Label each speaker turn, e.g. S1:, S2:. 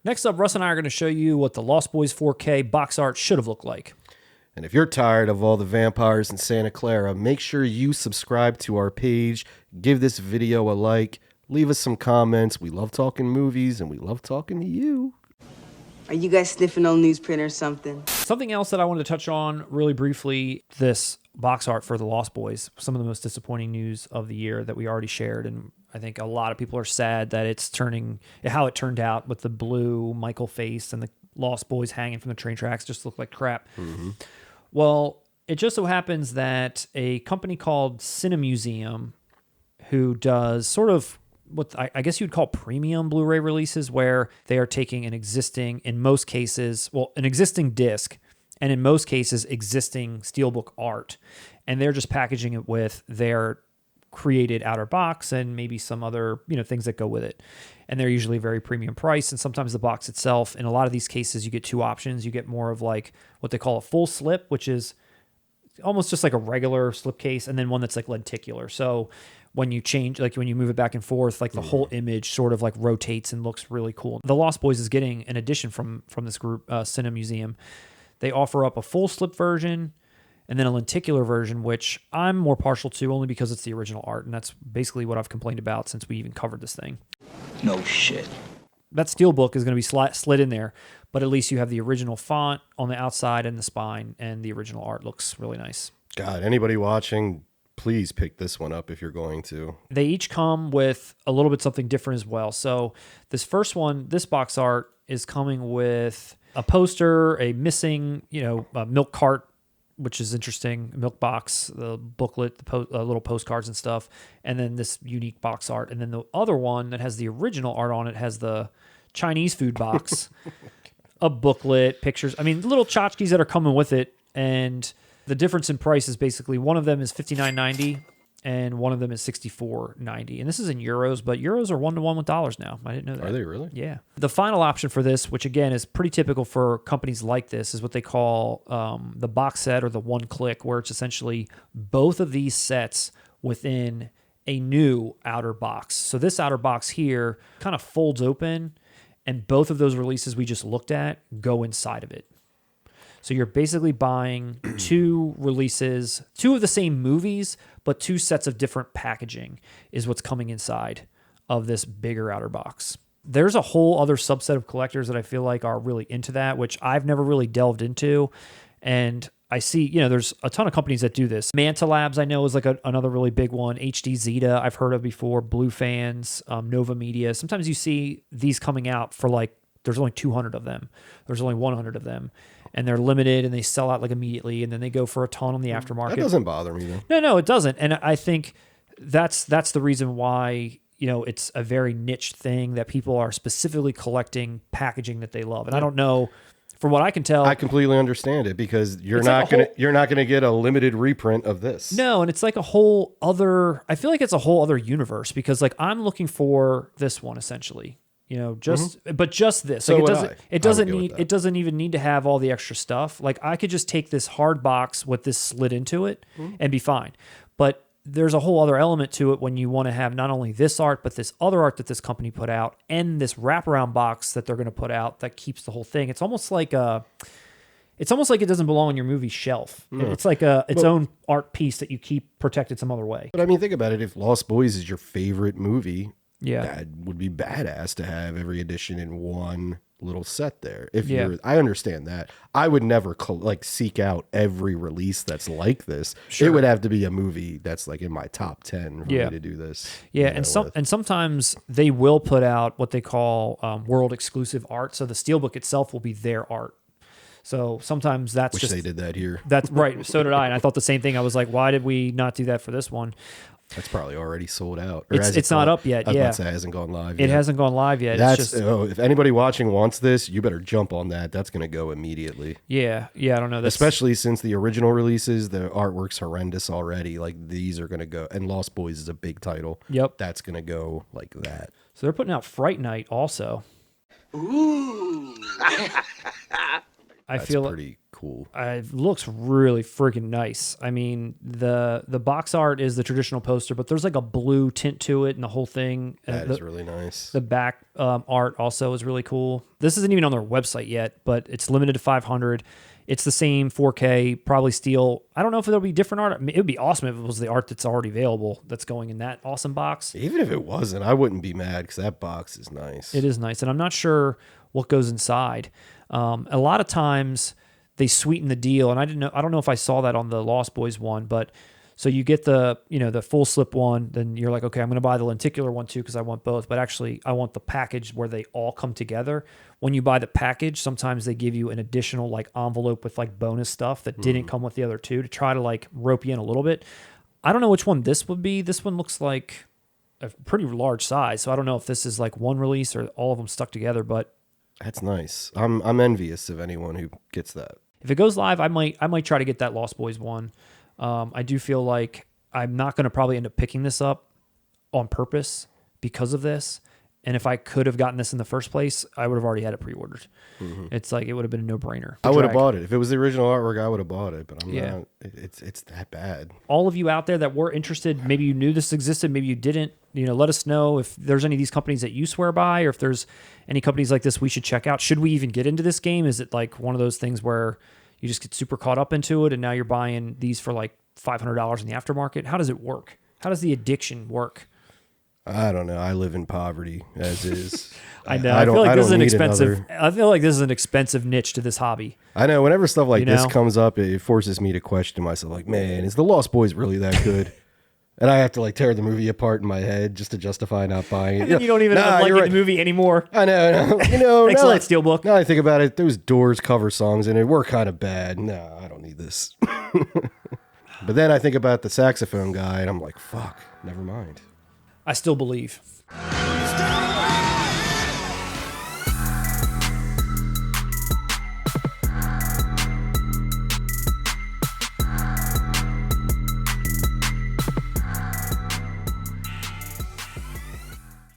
S1: Next up, Russ and I are going to show you what the Lost Boys 4K box art should have looked like.
S2: And if you're tired of all the vampires in Santa Clara, make sure you subscribe to our page, give this video a like, leave us some comments. We love talking movies, and we love talking to you.
S3: Are you guys sniffing on newsprint or something?
S1: Something else that I wanted to touch on really briefly, this box art for the Lost Boys, some of the most disappointing news of the year that we already shared, and I think a lot of people are sad that it's how it turned out with the blue Michael face and the Lost Boys hanging from the train tracks just looked like crap. Mm-hmm. Well, it just so happens that a company called CineMuseum, who does sort of what I guess you'd call premium Blu-ray releases, where they are taking an existing disc, and in most cases, existing steelbook art, and they're just packaging it with their created outer box and maybe some other things that go with it. And they're usually very premium price, and sometimes the box itself. In a lot of these cases, you get two options. You get more of like what they call a full slip, which is almost just like a regular slipcase, and then one that's like lenticular. So when you change, like when you move it back and forth, like the whole image sort of like rotates and looks really cool. The Lost Boys is getting an edition from this group, CineMuseum. They offer up a full slip version and then a lenticular version, which I'm more partial to only because it's the original art, and that's basically what I've complained about since we even covered this thing.
S4: No shit.
S1: That steelbook is going to be slid in there, but at least you have the original font on the outside and the spine, and the original art looks really nice.
S2: God, anybody watching, please pick this one up if you're going to.
S1: They each come with a little bit something different as well. So this first one, this box art is coming with a poster, a missing, a milk cart, which is interesting, a milk box, the booklet, the little postcards and stuff, and then this unique box art. And then the other one that has the original art on it has the Chinese food box, a booklet, pictures. I mean, little tchotchkes that are coming with it. And the difference in price is basically one of them is $59.90 and one of them is $64.90. And this is in euros, but euros are 1-to-1 with dollars now. I didn't know that.
S2: Are they really?
S1: Yeah. The final option for this, which again is pretty typical for companies like this, is what they call the box set or the one click, where it's essentially both of these sets within a new outer box. So this outer box here kind of folds open, and both of those releases we just looked at go inside of it. So you're basically buying two releases, two of the same movies, but two sets of different packaging is what's coming inside of this bigger outer box. There's a whole other subset of collectors that I feel like are really into that, which I've never really delved into. And I see, there's a ton of companies that do this. Manta Labs, I know, is like another really big one. HD Zeta, I've heard of before. Blue Fans, Nova Media. Sometimes you see these coming out for like, there's only 200 of them. There's only 100 of them. And they're limited and they sell out like immediately, and then they go for a ton on the aftermarket.
S2: That doesn't bother me though.
S1: No, it doesn't. And I think that's the reason why, it's a very niche thing that people are specifically collecting packaging that they love. And I don't know, from what I can tell,
S2: I completely understand it, because you're not gonna get a limited reprint of this.
S1: No, and it's like a whole other, I feel like it's a whole other universe, because like I'm looking for this one essentially. But just this.
S2: So
S1: like it doesn't even need to have all the extra stuff. Like I could just take this hard box with this slid into it and be fine. But there's a whole other element to it when you want to have not only this art, but this other art that this company put out, and this wraparound box that they're going to put out that keeps the whole thing. It's almost like it doesn't belong on your movie shelf. It's like its own art piece that you keep protected some other way.
S2: But I mean, think about it. If Lost Boys is your favorite movie,
S1: yeah,
S2: that would be badass to have every edition in one little set there. I understand that. I would never seek out every release that's like this. Sure. It would have to be a movie that's like in my top 10 for me to do this.
S1: Yeah, and sometimes they will put out what they call world exclusive art. So the steelbook itself will be their art. So sometimes that's
S2: they did that here.
S1: That's right. So did I. And I thought the same thing. I was like, why did we not do that for this one?
S2: That's probably already sold out.
S1: It's not up yet.
S2: I was about to say it hasn't gone live yet.
S1: It hasn't gone live yet.
S2: If anybody watching wants this, you better jump on that. That's going to go immediately.
S1: Yeah. I don't know.
S2: Especially since the original releases, the artwork's horrendous already. Like these are going to go, and Lost Boys is a big title.
S1: Yep.
S2: That's going to go like that.
S1: So they're putting out Fright Night also.
S3: Ooh.
S2: That's pretty cool. cool.
S1: It looks really freaking nice. I mean, the box art is the traditional poster, but there's like a blue tint to it and the whole thing.
S2: That is really nice.
S1: The back art also is really cool. This isn't even on their website yet, but it's limited to 500. It's the same 4K, probably steel. I don't know if there'll be different art. I mean, it would be awesome if it was the art that's already available that's going in that awesome box.
S2: Even if it wasn't, I wouldn't be mad because that box is nice.
S1: It is nice, and I'm not sure what goes inside. A lot of times they sweeten the deal, and I don't know if I saw that on the Lost Boys one, but so you get the full slip one, then you're like, okay, I'm going to buy the lenticular one too because I want both. But actually, I want the package where they all come together. When you buy the package, sometimes they give you an additional like envelope with like bonus stuff that didn't come with the other two to try to like rope you in a little bit. I don't know which one this would be. This one looks like a pretty large size, so I don't know if this is like one release or all of them stuck together. But
S2: that's nice. I'm envious of anyone who gets that.
S1: If it goes live, I might try to get that Lost Boys one. I do feel like I'm not going to probably end up picking this up on purpose because of this. And if I could have gotten this in the first place, I would have already had it pre-ordered. Mm-hmm. It's like it would have been a no-brainer.
S2: I would have bought it. If it was the original artwork, I would have bought it. But I'm not. It's that bad.
S1: All of you out there that were interested, maybe you knew this existed, maybe you didn't. Let us know if there's any of these companies that you swear by, or if there's any companies like this we should check out. Should we even get into this game? Is it like one of those things where you just get super caught up into it, and now you're buying these for like $500 in the aftermarket? How does it work? How does the addiction work?
S2: I don't know. I live in poverty as is.
S1: I know. I feel like this is an expensive. I feel like this is an expensive niche to this hobby.
S2: I know. Whenever stuff like this comes up, it forces me to question myself. Like, man, is the Lost Boys really that good? And I have to like tear the movie apart in my head just to justify not buying it.
S1: And then you don't even end up liking the movie anymore.
S2: I know.
S1: Thanks a lot, Steelbook.
S2: Now I think about it, those Doors cover songs in it were kind of bad. No, I don't need this. But then I think about the saxophone guy, and I'm like, fuck, never mind.
S1: I still believe.